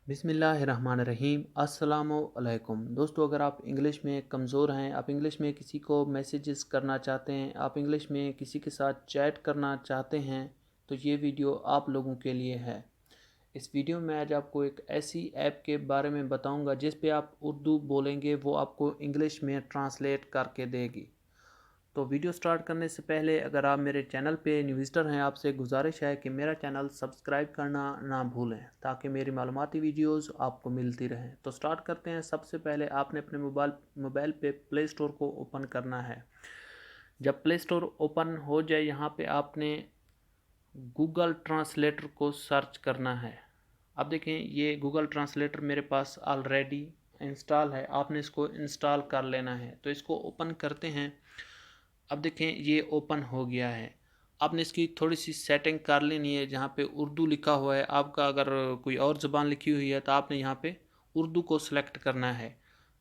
बिस्मिल्लाहिर्रहमानिर्रहीम। अस्सलामुअलैकुम दोस्तों, अगर आप इंग्लिश में कमज़ोर हैं, आप इंग्लिश में किसी को मैसेजेस करना चाहते हैं, आप इंग्लिश में किसी के साथ चैट करना चाहते हैं, तो ये वीडियो आप लोगों के लिए है। इस वीडियो में आज आपको एक ऐसी ऐप के बारे में बताऊंगा जिस पे आप उर्दू बोलेंगे वो आपको इंग्लिश में ट्रांसलेट करके देगी। तो वीडियो स्टार्ट करने से पहले अगर आप मेरे चैनल पे न्यू विजिटर हैं, आपसे गुजारिश है कि मेरा चैनल सब्सक्राइब करना ना भूलें ताकि मेरी मालूमाती वीडियोस आपको मिलती रहें। तो स्टार्ट करते हैं। सबसे पहले आपने अपने मोबाइल पे प्ले स्टोर को ओपन करना है। जब प्ले स्टोर ओपन हो जाए, यहाँ पे आपने गूगल ट्रांसलेटर को सर्च करना है। अब देखें, ये गूगल ट्रांसलेटर मेरे पास ऑलरेडी इंस्टॉल है, आपने इसको इंस्टॉल कर लेना है। तो इसको ओपन करते हैं। अब देखें, ये ओपन हो गया है। आपने इसकी थोड़ी सी सेटिंग कर लेनी है। जहाँ पे उर्दू लिखा हुआ है, आपका अगर कोई और ज़बान लिखी हुई है तो आपने यहाँ पे उर्दू को सिलेक्ट करना है,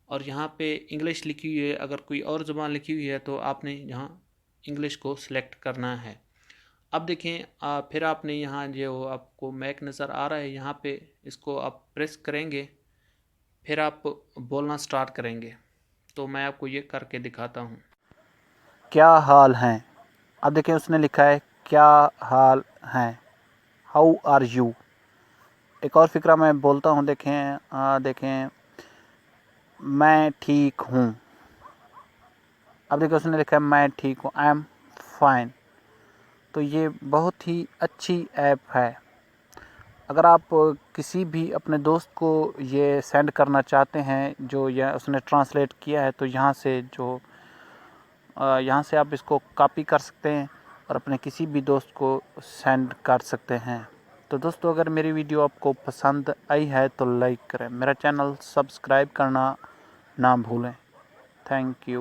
और यहाँ पे इंग्लिश लिखी हुई है, अगर कोई और ज़बान लिखी हुई है तो आपने यहाँ इंग्लिश को सिलेक्ट करना है। अब देखें, फिर आपने यहाँ जो आपको मैक नज़र आ रहा है, यहाँ पे इसको आप प्रेस करेंगे, फिर आप बोलना स्टार्ट करेंगे। तो मैं आपको ये करके दिखाता हूँ। क्या हाल हैं। अब देखें, उसने लिखा है क्या हाल हैं, हाउ आर यू। एक और फिक्रा मैं बोलता हूँ। देखें, मैं ठीक हूँ। अब देखिए, उसने लिखा है मैं ठीक हूँ, आई एम फाइन। तो ये बहुत ही अच्छी ऐप है। अगर आप किसी भी अपने दोस्त को ये सेंड करना चाहते हैं जो यह उसने ट्रांसलेट किया है, तो यहाँ से आप इसको कॉपी कर सकते हैं और अपने किसी भी दोस्त को सेंड कर सकते हैं। तो दोस्तों, अगर मेरी वीडियो आपको पसंद आई है तो लाइक करें, मेरा चैनल सब्सक्राइब करना ना भूलें। Thank you.